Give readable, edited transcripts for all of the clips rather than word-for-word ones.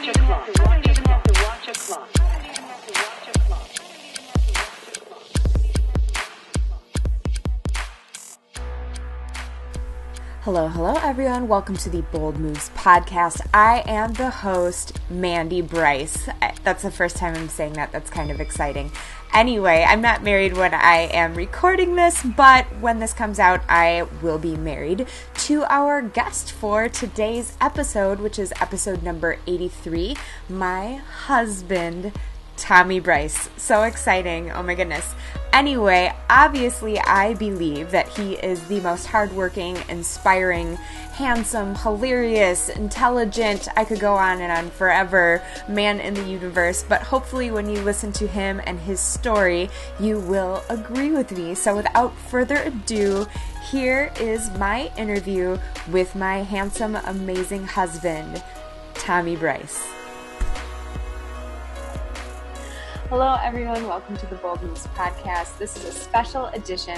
watch a clock. I don't even have to watch a clock. Hello everyone. Welcome to the Bold Moves podcast. I am the host, Mandie Brice. That's the first time I'm saying that. That's kind of exciting. Anyway, I'm not married when I am recording this, but when this comes out, I will be married to our guest for today's episode, which is episode number 83, my husband, Tommy Brice. So exciting. Oh my goodness. Anyway, obviously I believe that he is the most hardworking, inspiring, handsome, hilarious, intelligent, I could go on and on forever, man in the universe. But hopefully when you listen to him and his story, you will agree with me. So without further ado, here is my interview with my handsome, amazing husband, Tommy Brice. Hello, everyone. Welcome to the Bold Moves podcast. This is a special edition.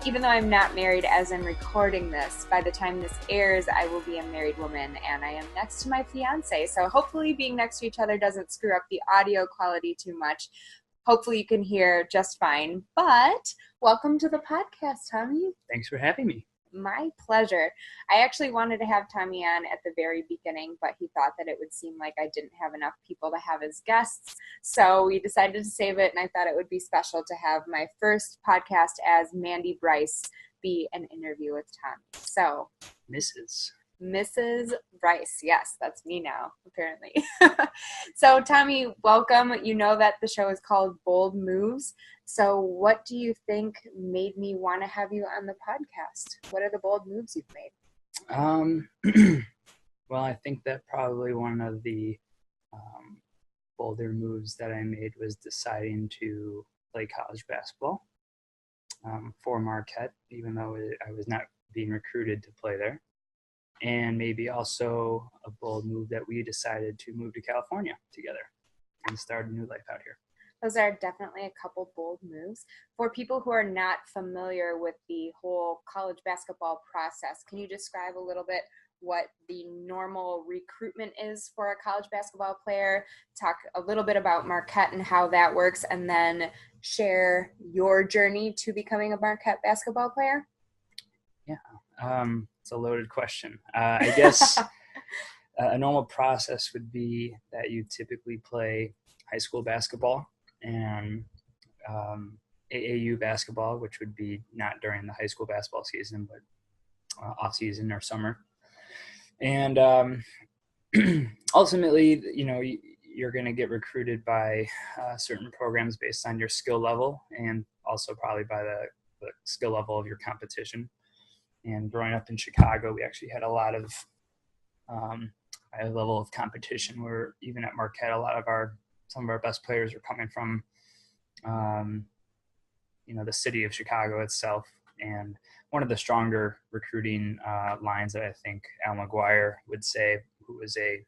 Even though I'm not married as I'm recording this, by the time this airs, I will be a married woman, and I am next to my fiance. So hopefully being next to each other doesn't screw up the audio quality too much. Hopefully you can hear just fine. But welcome to the podcast, Tommy. Thanks for having me. My pleasure. I actually wanted to have Tommy on at the very beginning, but he thought that it would seem like I didn't have enough people to have as guests. So we decided to save it, and I thought it would be special to have my first podcast as Mandie Brice be an interview with Tommy. So, Mrs. Brice. Yes, that's me now, apparently. So, Tommy, welcome. You know that the show is called Bold Moves. So what do you think made me want to have you on the podcast? What are the bold moves you've made? Well, I think that probably one of the bolder moves that I made was deciding to play college basketball for Marquette, even though I was not being recruited to play there. And maybe also a bold move that we decided to move to California together and start a new life out here. Those are definitely a couple bold moves. For people who are not familiar with the whole college basketball process, can you describe a little bit what the normal recruitment is for a college basketball player? Talk a little bit about Marquette and how that works, and then share your journey to becoming a Marquette basketball player? Yeah, it's a loaded question. I guess a normal process would be that you typically play high school basketball and AAU basketball, which would be not during the high school basketball season, but off season or summer. And ultimately, you're going to get recruited by certain programs based on your skill level, and also probably by the skill level of your competition. And growing up in Chicago, we actually had a lot of high level of competition, where even at Marquette, some of our best players are coming from, the city of Chicago itself. And one of the stronger recruiting lines that I think Al McGuire would say, who was a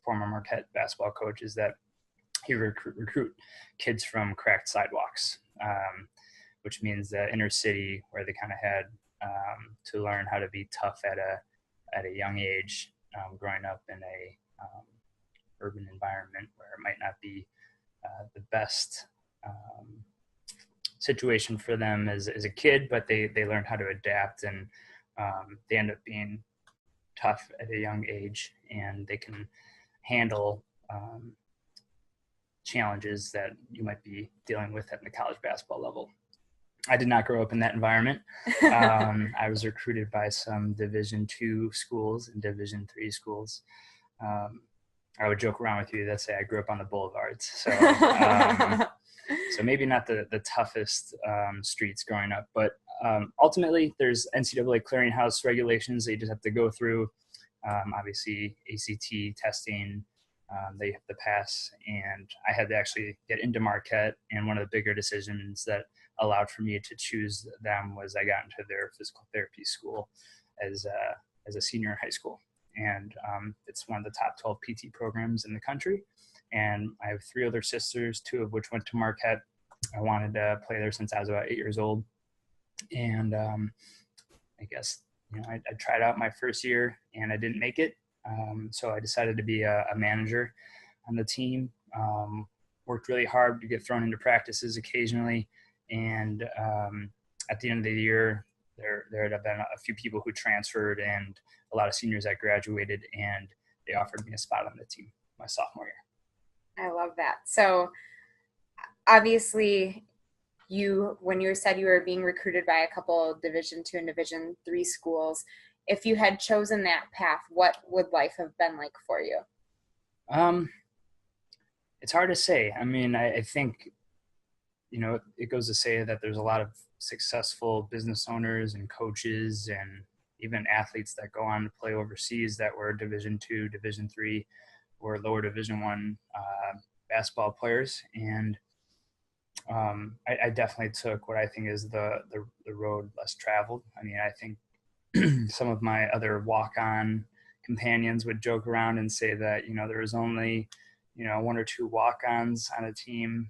former Marquette basketball coach, is that he recruit kids from cracked sidewalks, which means the inner city, where they kind of had to learn how to be tough at a young age, growing up in a urban environment where it might not be the best situation for them as a kid, but they learn how to adapt, and they end up being tough at a young age, and they can handle challenges that you might be dealing with at the college basketball level. I did not grow up in that environment. I was recruited by some Division II schools and Division III schools. I would joke around with you that say I grew up on the boulevards. So maybe not the toughest streets growing up, but ultimately there's NCAA clearinghouse regulations that you just have to go through. Obviously ACT testing, they have to pass, and I had to actually get into Marquette. And one of the bigger decisions that allowed for me to choose them was I got into their physical therapy school as a senior in high school. And it's one of the top 12 PT programs in the country. And I have 3 older sisters, 2 of which went to Marquette. I wanted to play there since I was about 8 years old. And I guess, I tried out my first year and I didn't make it. So I decided to be a manager on the team. Worked really hard to get thrown into practices occasionally. And at the end of the year, there had been a few people who transferred and a lot of seniors that graduated, and they offered me a spot on the team my sophomore year. I love that. So obviously when you said you were being recruited by a couple Division II and Division III schools, if you had chosen that path, what would life have been like for you? It's hard to say. I mean, I think, it goes to say that there's a lot of successful business owners and coaches and even athletes that go on to play overseas that were Division II, Division III, or lower Division I basketball players. And I definitely took what I think is the road less traveled. I mean, I think some of my other walk-on companions would joke around and say that, there was only, one or two walk-ons on a team.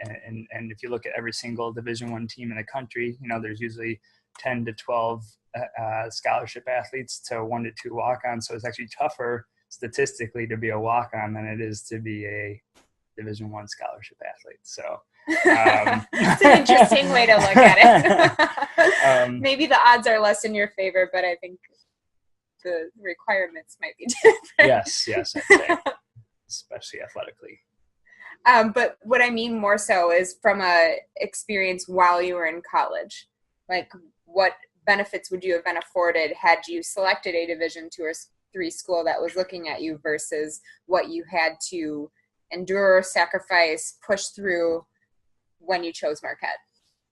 And if you look at every single Division I team in the country, there's usually 10 to 12 scholarship athletes to 1 to 2 walk-ons. So it's actually tougher statistically to be a walk-on than it is to be a Division I scholarship athlete. So it's an interesting way to look at it. Maybe the odds are less in your favor, but I think the requirements might be different. Yes, I'd say, especially athletically. But what I mean more so is from a experience while you were in college. Like, what benefits would you have been afforded had you selected a Division II or III school that was looking at you versus what you had to endure, sacrifice, push through when you chose Marquette?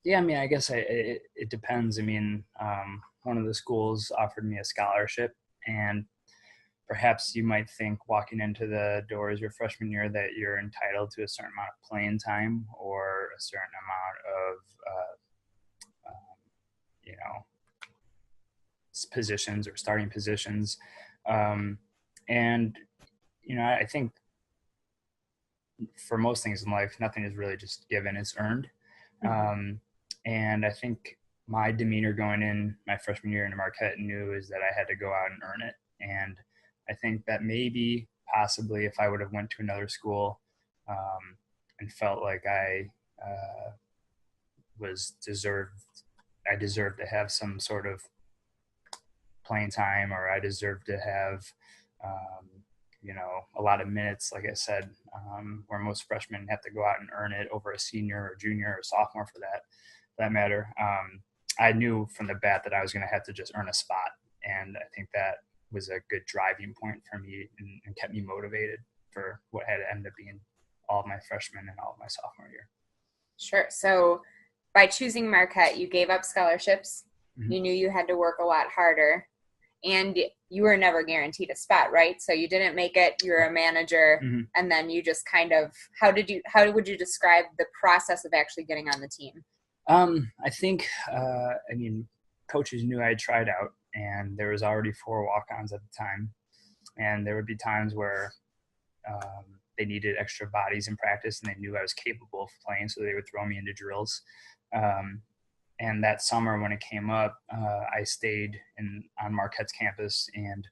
Yeah, I mean, I guess it depends. I mean, one of the schools offered me a scholarship, and perhaps you might think walking into the doors your freshman year that you're entitled to a certain amount of playing time or a certain amount of, positions or starting positions. And, I think for most things in life, nothing is really just given, it's earned. And I think my demeanor going in my freshman year into Marquette knew is that I had to go out and earn it. And I think that maybe possibly if I would have went to another school and felt like I deserved to have some sort of playing time, or I deserved to have, a lot of minutes, like I said, where most freshmen have to go out and earn it over a senior or junior or sophomore for that matter. I knew from the bat that I was going to have to just earn a spot. And I think that was a good driving point for me and kept me motivated for what had ended up being all of my freshman and all of my sophomore year. Sure. So by choosing Marquette, you gave up scholarships. Mm-hmm. You knew you had to work a lot harder, and you were never guaranteed a spot, right? So you didn't make it, you were a manager, mm-hmm. and then you just kind of, how would you describe the process of actually getting on the team? I think, coaches knew I had tried out, and there was already 4 walk-ons at the time. And there would be times where they needed extra bodies in practice, and they knew I was capable of playing, so they would throw me into drills. And that summer when it came up, I stayed on Marquette's campus, and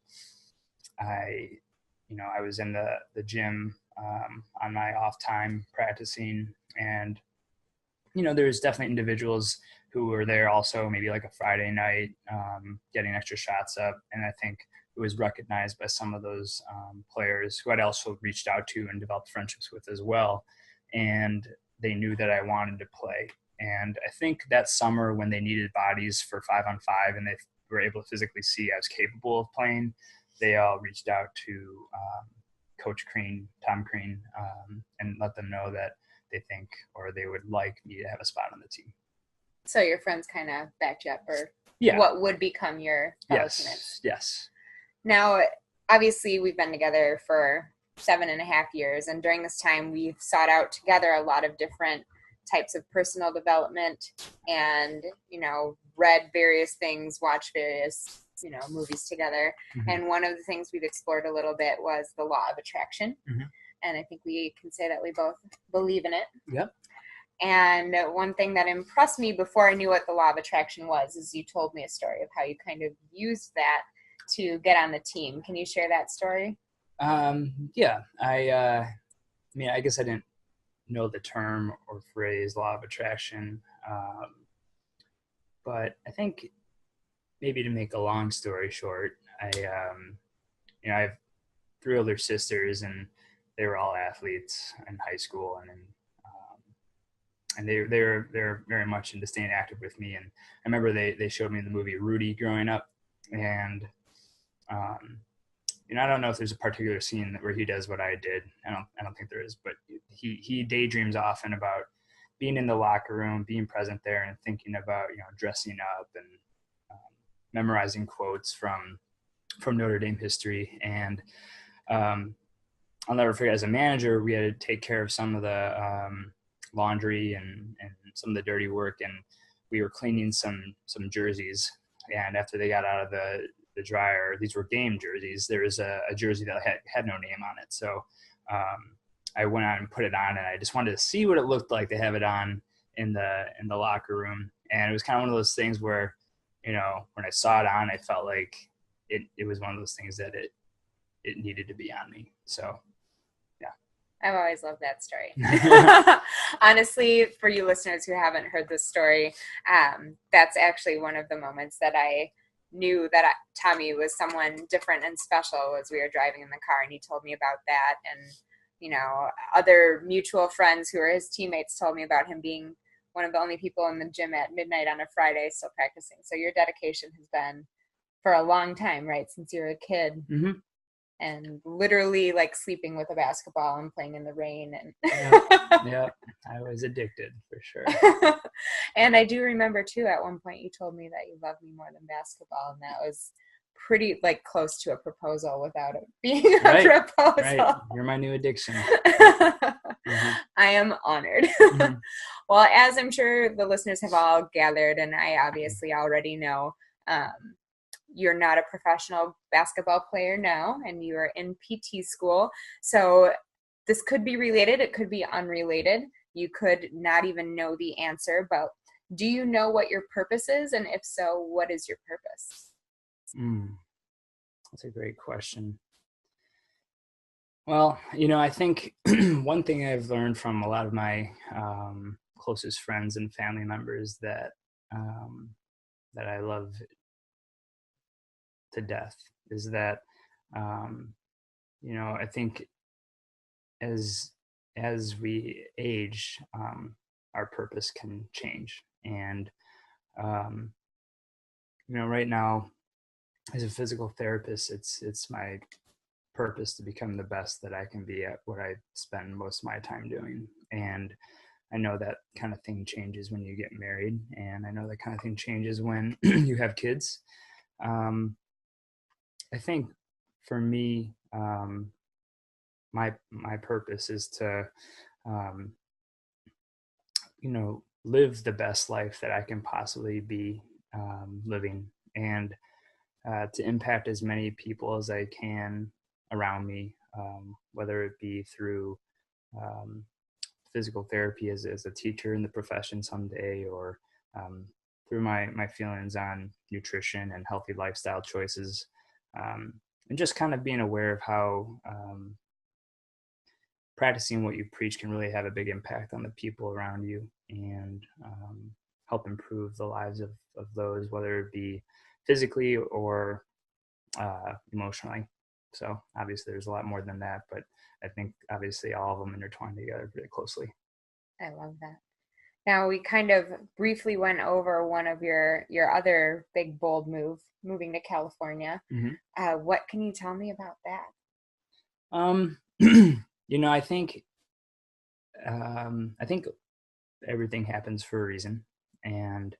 I was in the gym on my off time practicing, and there's definitely individuals who were there also, maybe like a Friday night, getting extra shots up. And I think it was recognized by some of those players who I'd also reached out to and developed friendships with as well. And they knew that I wanted to play. And I think that summer when they needed bodies for 5-on-5 and they were able to physically see I was capable of playing, they all reached out to Coach Crean, Tom Crean, and let them know that they think or they would like me to have a spot on the team. So your friends kind of backed you up for what would become your fellow teammates. Yes. Now, obviously, we've been together for 7.5 years, and during this time, we've sought out together a lot of different types of personal development and, read various things, watched various, movies together. Mm-hmm. And one of the things we've explored a little bit was the law of attraction. Mm-hmm. And I think we can say that we both believe in it. Yep. And one thing that impressed me before I knew what the law of attraction was is you told me a story of how you kind of used that to get on the team. Can you share that story? Yeah, I mean, I guess I didn't know the term or phrase law of attraction, but I think maybe to make a long story short, I have three older sisters, and they were all athletes in high school, and they're very much into staying active with me. And I remember they showed me the movie Rudy growing up, and um, I don't know if there's a particular scene where he does what I did. I don't think there is, but he daydreams often about being in the locker room, being present there, and thinking about dressing up and memorizing quotes from Notre Dame history. And I'll never forget, as a manager, we had to take care of some of the laundry and some of the dirty work, and we were cleaning some jerseys. And after they got out of the dryer, these were game jerseys. There was a jersey that had no name on it. So I went out and put it on, and I just wanted to see what it looked like to have it on in the locker room. And it was kind of one of those things where, when I saw it on, I felt like it was one of those things that it needed to be on me. So, yeah. I've always loved that story. Honestly, for you listeners who haven't heard this story, that's actually one of the moments that I knew that Tommy was someone different and special as we were driving in the car, and he told me about that. And, other mutual friends who were his teammates told me about him being one of the only people in the gym at midnight on a Friday still practicing. So your dedication has been for a long time, right? Since you were a kid. Mm-hmm. And literally like sleeping with a basketball and playing in the rain. And yeah, I was addicted for sure. And I do remember too, at one point you told me that you loved me more than basketball, and that was pretty like close to a proposal without it being a proposal. Right. You're my new addiction. Mm-hmm. I am honored. Mm-hmm. Well, as I'm sure the listeners have all gathered, and I obviously already know, you're not a professional basketball player now, and you are in PT school. So this could be related. It could be unrelated. You could not even know the answer, but do you know what your purpose is? And if so, what is your purpose? That's a great question. Well, I think one thing I've learned from a lot of my closest friends and family members that I love to death is that I think as we age, our purpose can change. And right now, as a physical therapist, it's my purpose to become the best that I can be at what I spend most of my time doing. And I know that kind of thing changes when you get married, and I know that kind of thing changes when you have kids. I think for me, my purpose is to, live the best life that I can possibly be living, and to impact as many people as I can around me, whether it be through physical therapy as a teacher in the profession someday, or through my feelings on nutrition and healthy lifestyle choices. And just kind of being aware of how practicing what you preach can really have a big impact on the people around you, and help improve the lives of those, whether it be physically or emotionally. So obviously there's a lot more than that, but I think obviously all of them intertwine together pretty closely. I love that. Now, we kind of briefly went over one of your other big, bold moving to California. Mm-hmm. What can you tell me about that? I think everything happens for a reason. And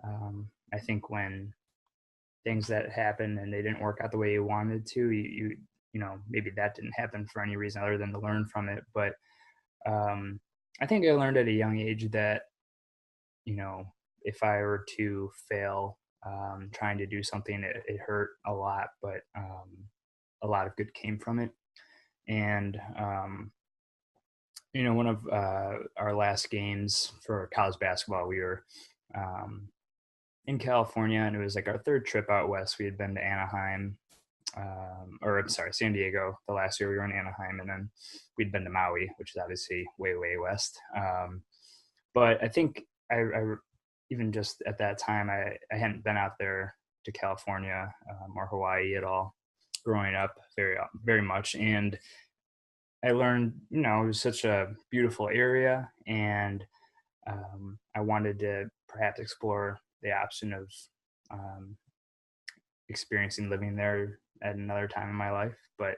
I think when things that happen and they didn't work out the way you wanted to, you maybe that didn't happen for any reason other than to learn from it. But I think I learned at a young age that, if I were to fail trying to do something, it hurt a lot, but a lot of good came from it. And, one of our last games for college basketball, we were in California, and it was like our third trip out west. We had been to Anaheim, or I'm sorry, San Diego. The last year we were in Anaheim, and then we'd been to Maui, which is obviously way, way west. But I think I even just at that time, I hadn't been out there to California or Hawaii at all growing up very, very much. And I learned, you know, it was such a beautiful area, and I wanted to perhaps explore the option of experiencing living there at another time in my life. But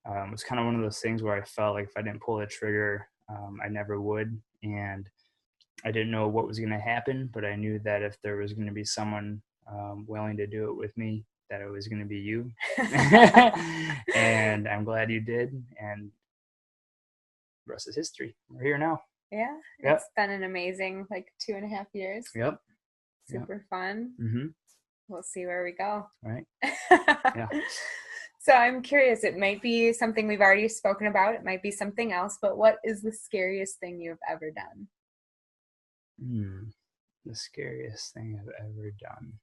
it was kind of one of those things where I felt like if I didn't pull the trigger, I never would. And I didn't know what was going to happen, but I knew that if there was going to be someone willing to do it with me, that it was going to be you. And I'm glad you did. And the rest is history. We're here now. Yeah. Yep. It's been an amazing 2.5 years. Yep. Super fun. Mm-hmm. We'll see where we go. Right. Yeah. So I'm curious, it might be something we've already spoken about. It might be something else, but what is the scariest thing you've ever done? The scariest thing I've ever done.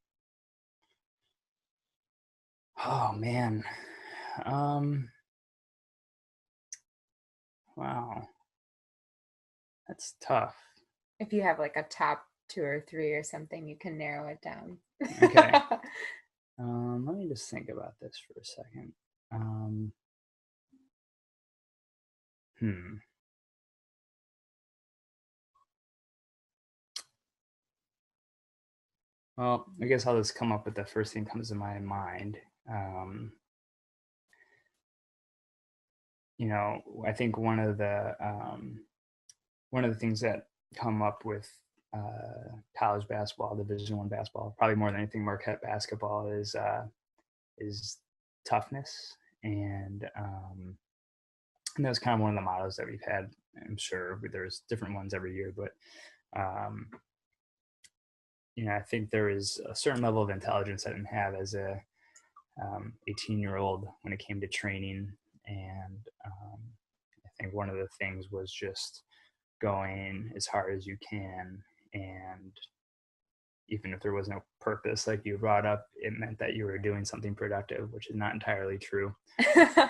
Oh man. Wow. That's tough. If you have a top 2 or 3 or something, you can narrow it down. Okay. Let me just think about this for a second. Well, I guess I'll just come up with the first thing that comes to my mind. You know, I think one of the things that come up with college basketball, Division I basketball, probably more than anything, Marquette basketball is toughness, and that was kind of one of the mottos that we've had. I'm sure there's different ones every year, but you know, I think there is a certain level of intelligence I didn't have as a 18-year-old when it came to training, and I think one of the things was just going as hard as you can, and even if there was no purpose, like you brought up, it meant that you were doing something productive, which is not entirely true.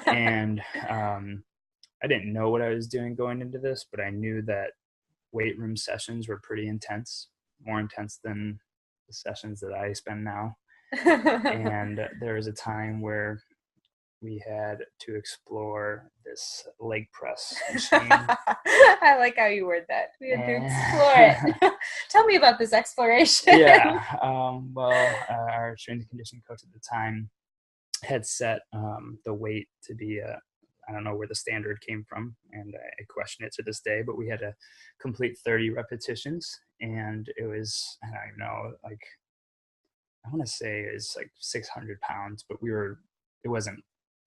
And I didn't know what I was doing going into this, but I knew that weight room sessions were pretty intense, more intense than the sessions that I spend now. And there was a time where we had to explore this leg press machine. I like how you word that. We had to explore it. Tell me about this exploration. Yeah. Well, our strength and conditioning coach at the time had set the weight to be I don't know where the standard came from, and I question it to this day, but we had to complete 30 repetitions, and it was, I don't even know, I want to say it's 600 pounds, but it wasn't,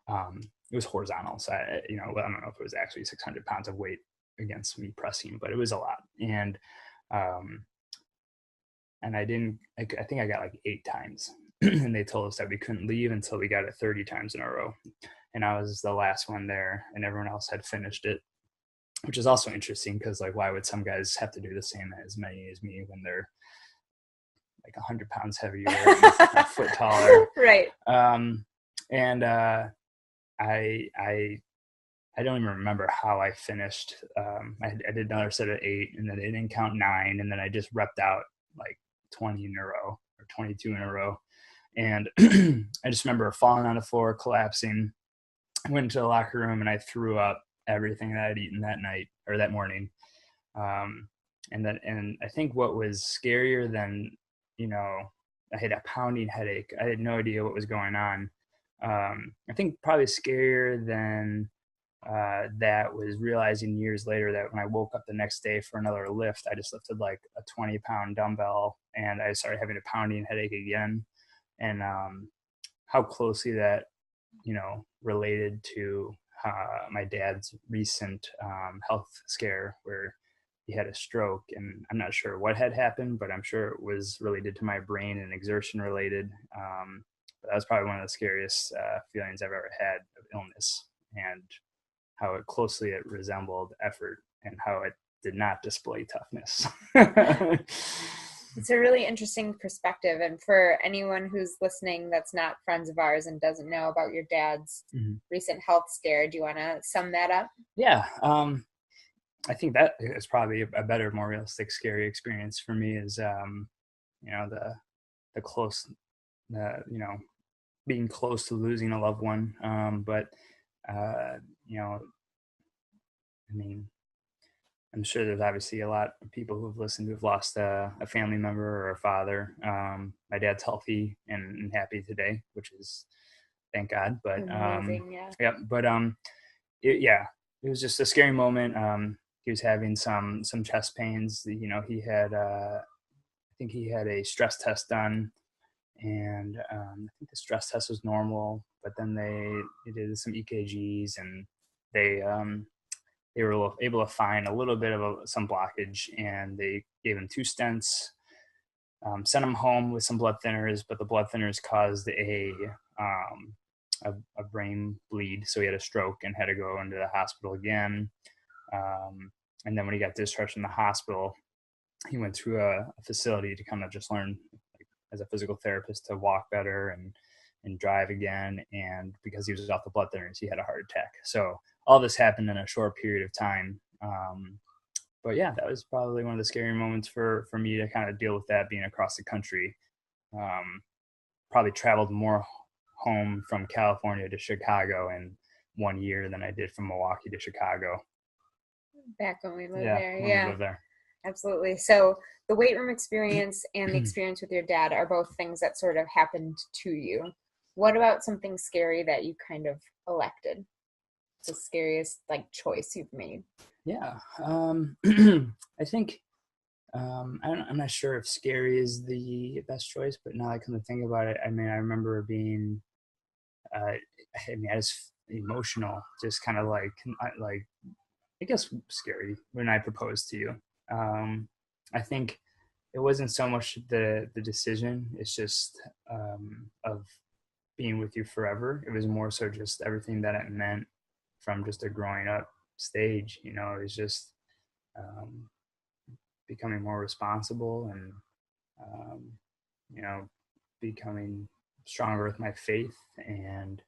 it was horizontal. So I don't know if it was actually 600 pounds of weight against me pressing, but it was a lot. And I think I got 8 times and they told us that we couldn't leave until we got it 30 times in a row. And I was the last one there, and everyone else had finished it, which is also interesting because why would some guys have to do the same as many as me when they're 100 pounds heavier and a foot taller? Right. And I don't even remember how I finished. I did another set of 8, and then it didn't count 9, and then I just repped out 20 in a row or 22 in a row. And I just remember falling on the floor, collapsing. I went into the locker room and I threw up everything that I'd eaten that night or that morning. And I think what was scarier than, I had a pounding headache. I had no idea what was going on. I think probably scarier than that was realizing years later that when I woke up the next day for another lift, I just lifted a 20-pound dumbbell and I started having a pounding headache again. And how closely that, related to my dad's recent health scare where he had a stroke, and I'm not sure what had happened, but I'm sure it was related to my brain and exertion related. But that was probably one of the scariest feelings I've ever had of illness, and how closely it resembled effort and how it did not display toughness. It's a really interesting perspective. And for anyone who's listening that's not friends of ours and doesn't know about your dad's recent health scare, do you want to sum that up? Yeah. I think that is probably a better, more realistic, scary experience for me is, the close, being close to losing a loved one. But, I mean, I'm sure there's obviously a lot of people who've listened who've lost a family member or a father. My dad's healthy and happy today, which is, thank God. But amazing, yeah. Yeah. But it was just a scary moment. He was having some chest pains. He had I think he had a stress test done, and I think the stress test was normal. But then they did some EKGs, and they were able to find a little bit of some blockage, and they gave him 2 stents, sent him home with some blood thinners, but the blood thinners caused a brain bleed. So he had a stroke and had to go into the hospital again. And then when he got discharged from the hospital, he went through a facility to kind of just learn, as a physical therapist, to walk better and drive again. And because he was off the blood thinners, he had a heart attack. So all this happened in a short period of time. But yeah, that was probably one of the scary moments for me to kind of deal with that, being across the country. Probably traveled more home from California to Chicago in 1 year than I did from Milwaukee to Chicago. Back when we lived there. Yeah, we lived there. Absolutely. So the weight room experience and the experience with your dad are both things that sort of happened to you. What about something scary that you kind of elected? It's the scariest choice you've made. Yeah. I think I'm not sure if scary is the best choice, but now I come to think about it, I mean, I remember being I was emotional, just kind of I guess scary when I proposed to you. I think it wasn't so much the decision, it's just of being with you forever. It was more so just everything that it meant from just a growing up stage. It was just becoming more responsible and becoming stronger with my faith, and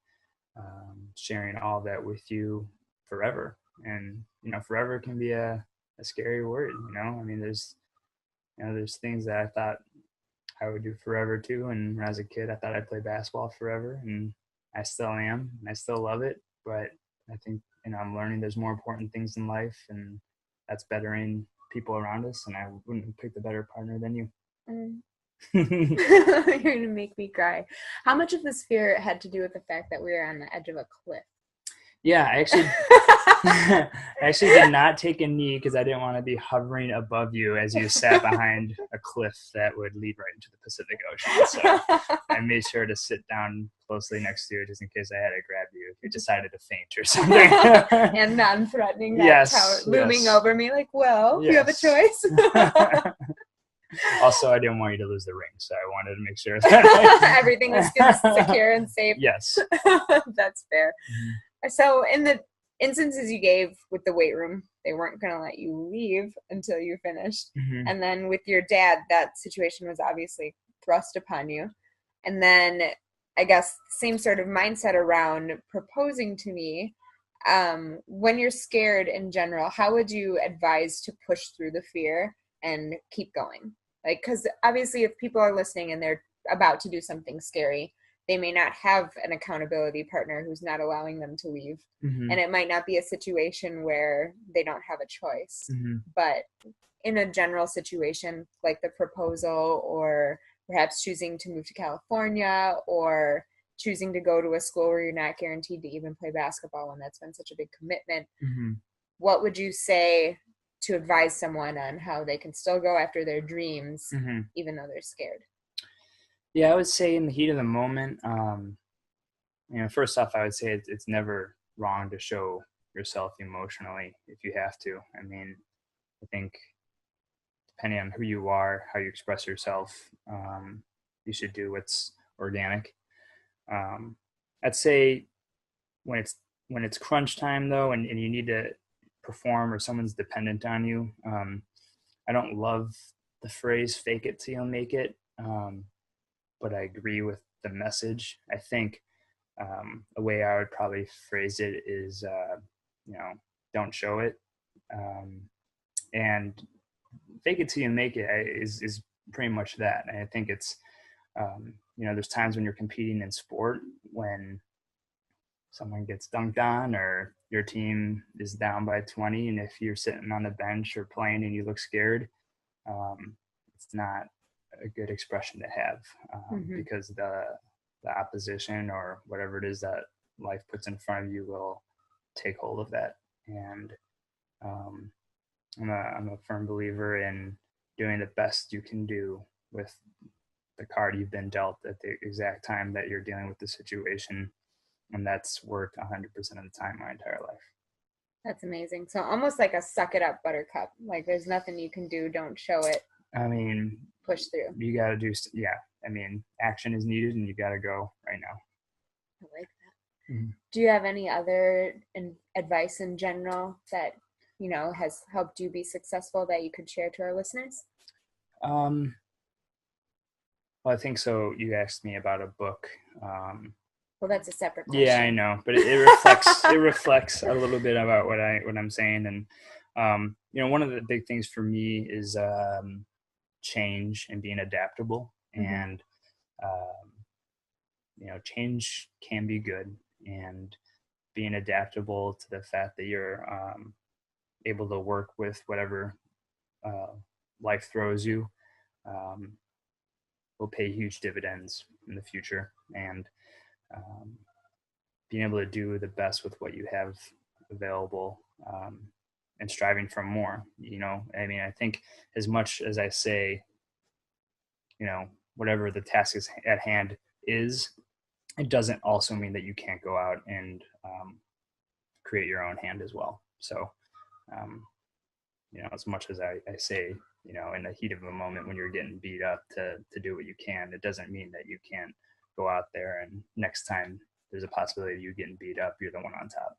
sharing all that with you forever. And forever can be a scary word. I mean, there's things that I thought I would do forever too, and when I was a kid I thought I'd play basketball forever, and I still am, and I still love it. But I think I'm learning there's more important things in life, and that's bettering people around us, and I wouldn't pick the better partner than you. You're gonna make me cry. How much of this fear had to do with the fact that we were on the edge of a cliff? Yeah, I actually did not take a knee because I didn't want to be hovering above you as you sat behind a cliff that would lead right into the Pacific Ocean. So I made sure to sit down closely next to you just in case I had to grab you if you decided to faint or something. And non-threatening, that yes, tower looming over me you have a choice. Also, I didn't want you to lose the ring, so I wanted to make sure that everything was secure and safe. Yes. That's fair. Mm-hmm. So in the instances you gave with the weight room, they weren't going to let you leave until you finished. Mm-hmm. And then with your dad, that situation was obviously thrust upon you. And then I guess same sort of mindset around proposing to me. When you're scared in general, how would you advise to push through the fear and keep going? Because obviously if people are listening and they're about to do something scary, they may not have an accountability partner who's not allowing them to leave. Mm-hmm. And it might not be a situation where they don't have a choice. Mm-hmm. But in a general situation, like the proposal, or perhaps choosing to move to California, or choosing to go to a school where you're not guaranteed to even play basketball, and that's been such a big commitment. Mm-hmm. What would you say to advise someone on how they can still go after their dreams, mm-hmm. even though they're scared? Yeah, I would say in the heat of the moment, first off, I would say it's never wrong to show yourself emotionally if you have to. I mean, I think depending on who you are, how you express yourself, you should do what's organic. I'd say when it's crunch time though, and you need to perform, or someone's dependent on you, I don't love the phrase "fake it till you make it," but I agree with the message. I think a way I would probably phrase it is, don't show it, and fake it till you make it is pretty much that. And I think it's, there's times when you're competing in sport when someone gets dunked on or your team is down by 20, and if you're sitting on the bench or playing and you look scared, it's not a good expression to have, because the opposition or whatever it is that life puts in front of you will take hold of that. And I'm a firm believer in doing the best you can do with the card you've been dealt at the exact time that you're dealing with the situation. And that's worked 100% of the time my entire life. That's amazing. So almost like a suck it up, buttercup. Like there's nothing you can do. Don't show it. I mean, push through. You got to do, yeah. I mean, action is needed and you got to go right now. I like that. Mm-hmm. Do you have any other advice in general that, has helped you be successful that you could share to our listeners? Well, I think so. You asked me about a book. Well, that's a separate question. Yeah, I know, but it reflects a little bit about what I'm saying. And, one of the big things for me is change and being adaptable. Mm-hmm. And, change can be good, and being adaptable to the fact that you're able to work with whatever life throws you will pay huge dividends in the future. And being able to do the best with what you have available, and striving for more, I mean, I think as much as I say, whatever the task is at hand is, it doesn't also mean that you can't go out and create your own hand as well. So, as much as I say, in the heat of a moment when you're getting beat up to do what you can, it doesn't mean that you can't go out there and next time there's a possibility of you getting beat up, you're the one on top.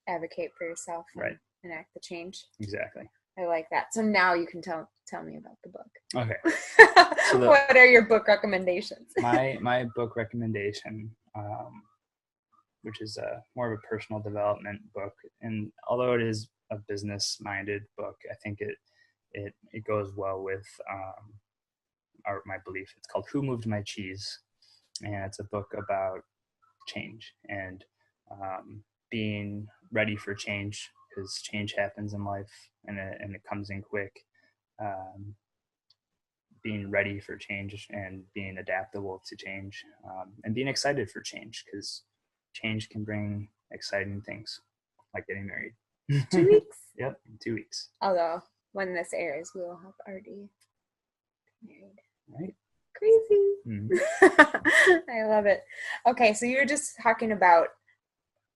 Advocate for yourself, right? Enact the change. Exactly. I like that. So now you can tell me about the book. Okay. So what are your book recommendations? my book recommendation, which is more of a personal development book, and although it is a business-minded book, I think it goes well with my belief. It's called "Who Moved My Cheese," and it's a book about change and being ready for change, because change happens in life and it comes in quick. Being ready for change and being adaptable to change, and being excited for change, because change can bring exciting things like getting married. 2 weeks? Yep, 2 weeks. Although when this airs, we will have already been married. Right. Crazy. Mm-hmm. I love it. Okay, so you were just talking about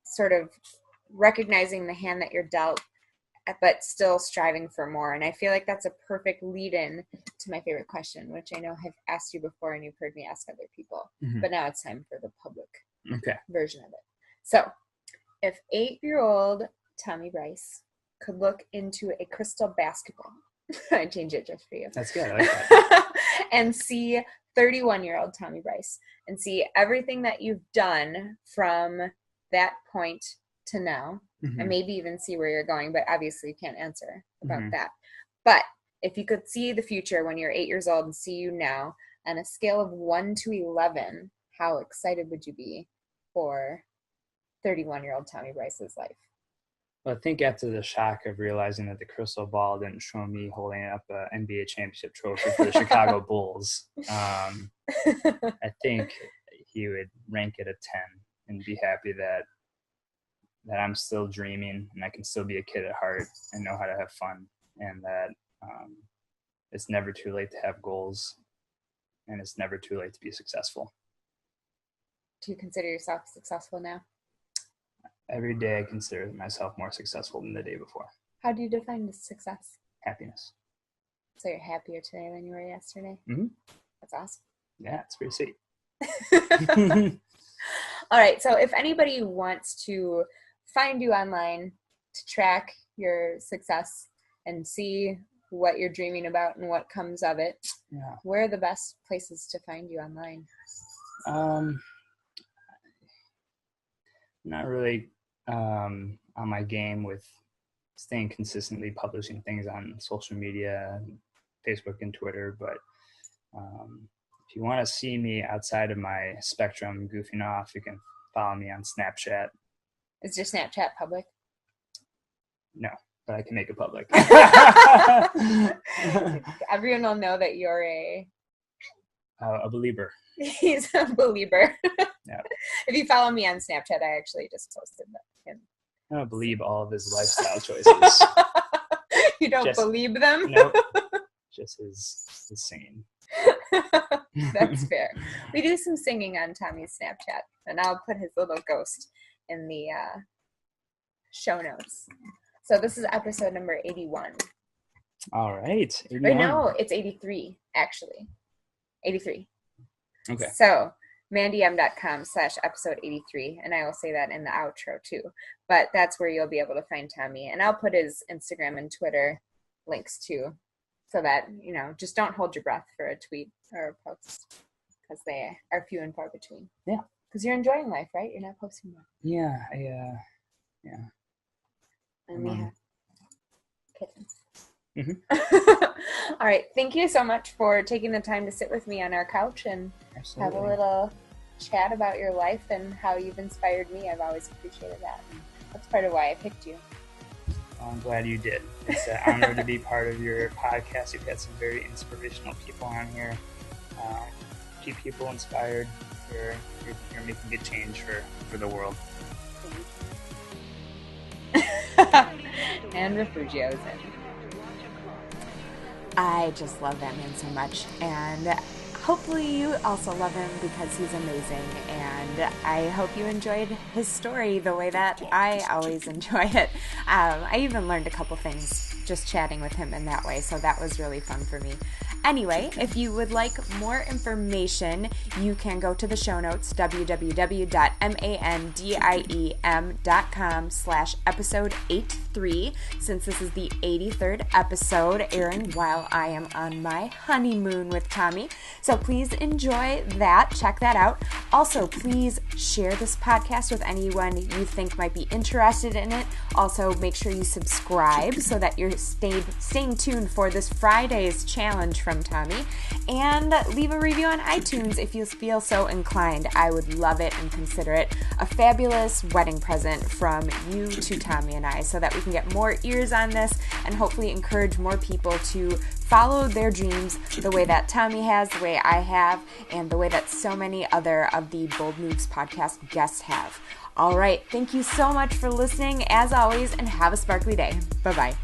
sort of recognizing the hand that you're dealt, but still striving for more. And I feel like that's a perfect lead-in to my favorite question, which I know I've asked you before and you've heard me ask other people. Mm-hmm. But now it's time for the public version of it. So if 8-year-old Tommy Brice could look into a crystal basketball, I changed it just for you. That's good. I like that. And see 31-year-old Tommy Brice and see everything that you've done from that point to now, mm-hmm. and maybe even see where you're going, but obviously you can't answer about mm-hmm. that. But if you could see the future when you're 8 years old and see you now on a scale of 1 to 11, how excited would you be for 31-year-old Tommy Brice's life? Well, I think after the shock of realizing that the crystal ball didn't show me holding up an NBA championship trophy for the Chicago Bulls, I think he would rank it a 10 and be happy that I'm still dreaming and I can still be a kid at heart and know how to have fun, and that it's never too late to have goals and it's never too late to be successful. Do you consider yourself successful now? Every day I consider myself more successful than the day before. How do you define the success? Happiness. So you're happier today than you were yesterday? Mm-hmm. That's awesome. Yeah, it's pretty sweet. All right, so if anybody wants to find you online to track your success and see what you're dreaming about and what comes of it. Yeah. Where are the best places to find you online? Not really on my game with staying consistently publishing things on social media, Facebook and Twitter, but if you want to see me outside of my spectrum goofing off, you can follow me on Snapchat. Is your Snapchat public? No, but I can make it public. Everyone will know that you're a believer. He's a believer. Yeah. If you follow me on Snapchat, I actually just posted him. I don't believe all of his lifestyle choices. You don't believe them? Nope. Just his singing. That's fair. We do some singing on Tommy's Snapchat, and I'll put his little ghost in the show notes. So this is episode number 81. All right. 81. Or no, it's 83, actually. 83. Okay. So mandiem.com/episode 83, and I will say that in the outro too. But that's where you'll be able to find Tommy, and I'll put his Instagram and Twitter links too, so that, you know, just don't hold your breath for a tweet or a post, because they are few and far between. Yeah. Because you're enjoying life, right? You're not posting more. Yeah. And we have kittens. Mm-hmm. All right. Thank you so much for taking the time to sit with me on our couch and Absolutely. have a little chat about your life and how you've inspired me. I've always appreciated that. And that's part of why I picked you. Well, I'm glad you did. It's an honor to be part of your podcast. You've had some very inspirational people on here. Keep people inspired. You're making good change for the world. And Refugio's in. I just love that man so much, and hopefully you also love him because he's amazing, and I hope you enjoyed his story the way that I always enjoy it. I even learned a couple things just chatting with him in that way, so that was really fun for me. Anyway, if you would like more information, you can go to the show notes, www.mandiem.com/episode 83, since this is the 83rd episode airing while I am on my honeymoon with Tommy. So please enjoy that. Check that out. Also, please share this podcast with anyone you think might be interested in it. Also, make sure you subscribe so that you're staying tuned for this Friday's challenge from Tommy, and leave a review on iTunes if you feel so inclined. I would love it and consider it a fabulous wedding present from you to Tommy and I, so that we can get more ears on this and hopefully encourage more people to follow their dreams the way that Tommy has, the way I have, and the way that so many other of the Bold Moves podcast guests have. All right, thank you so much for listening, as always, and have a sparkly day. Bye-bye.